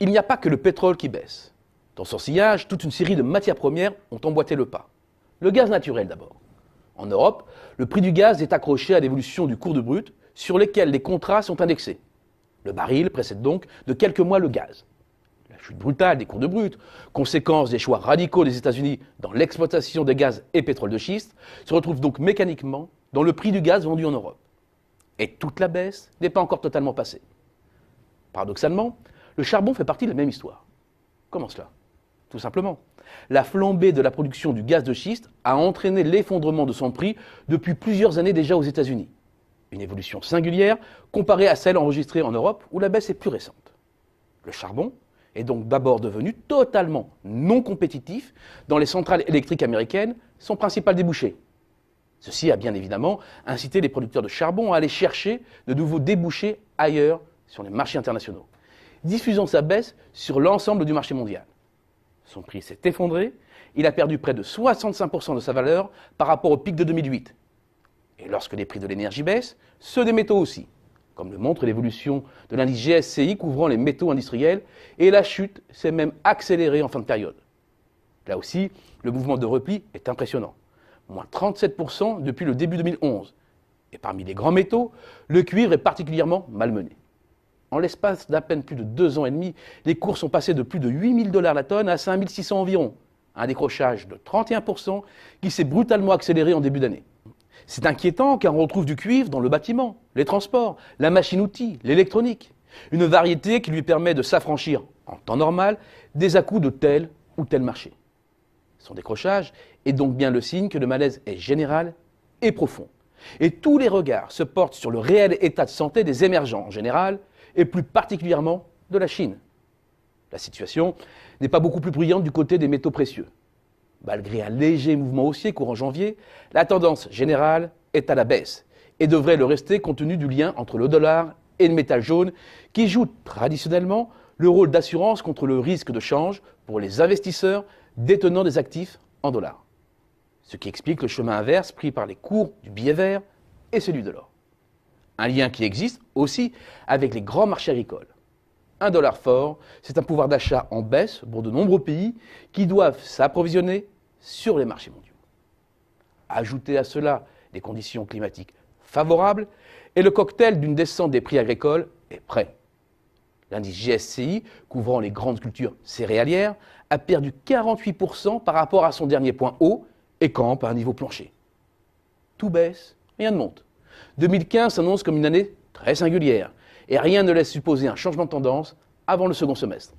Il n'y a pas que le pétrole qui baisse. Dans son sillage, toute une série de matières premières ont emboîté le pas. Le gaz naturel d'abord. En Europe, le prix du gaz est accroché à l'évolution du cours de brut sur lesquels les contrats sont indexés. Le baril précède donc de quelques mois le gaz. La chute brutale des cours de brut, conséquence des choix radicaux des États-Unis dans l'exploitation des gaz et pétrole de schiste, se retrouve donc mécaniquement dans le prix du gaz vendu en Europe. Et toute la baisse n'est pas encore totalement passée. Paradoxalement, le charbon fait partie de la même histoire. Comment cela ? Tout simplement, la flambée de la production du gaz de schiste a entraîné l'effondrement de son prix depuis plusieurs années déjà aux États-Unis. Une évolution singulière comparée à celle enregistrée en Europe où la baisse est plus récente. Le charbon est donc d'abord devenu totalement non compétitif dans les centrales électriques américaines, son principal débouché. Ceci a bien évidemment incité les producteurs de charbon à aller chercher de nouveaux débouchés ailleurs sur les marchés internationaux, diffusant sa baisse sur l'ensemble du marché mondial. Son prix s'est effondré, il a perdu près de 65% de sa valeur par rapport au pic de 2008. Et lorsque les prix de l'énergie baissent, ceux des métaux aussi, comme le montre l'évolution de l'indice GSCI couvrant les métaux industriels, et la chute s'est même accélérée en fin de période. Là aussi, le mouvement de repli est impressionnant, moins 37% depuis le début 2011. Et parmi les grands métaux, le cuivre est particulièrement malmené. En l'espace d'à peine plus de 2 ans et demi, les cours sont passés de plus de 8 000 $ la tonne à 5 600 environ, un décrochage de 31% qui s'est brutalement accéléré en début d'année. C'est inquiétant car on retrouve du cuivre dans le bâtiment, les transports, la machine-outil, l'électronique, une variété qui lui permet de s'affranchir, en temps normal, des à-coups de tel ou tel marché. Son décrochage est donc bien le signe que le malaise est général et profond. Et tous les regards se portent sur le réel état de santé des émergents en général, et plus particulièrement de la Chine. La situation n'est pas beaucoup plus bruyante du côté des métaux précieux. Malgré un léger mouvement haussier courant janvier, la tendance générale est à la baisse et devrait le rester compte tenu du lien entre le dollar et le métal jaune qui joue traditionnellement le rôle d'assurance contre le risque de change pour les investisseurs détenant des actifs en dollars. Ce qui explique le chemin inverse pris par les cours du billet vert et celui de l'or. Un lien qui existe aussi avec les grands marchés agricoles. Un dollar fort, c'est un pouvoir d'achat en baisse pour de nombreux pays qui doivent s'approvisionner sur les marchés mondiaux. Ajoutez à cela des conditions climatiques favorables et le cocktail d'une descente des prix agricoles est prêt. L'indice GSCI, couvrant les grandes cultures céréalières, a perdu 48% par rapport à son dernier point haut et campe à un niveau plancher. Tout baisse, rien ne monte. 2015 s'annonce comme une année très singulière et rien ne laisse supposer un changement de tendance avant le second semestre.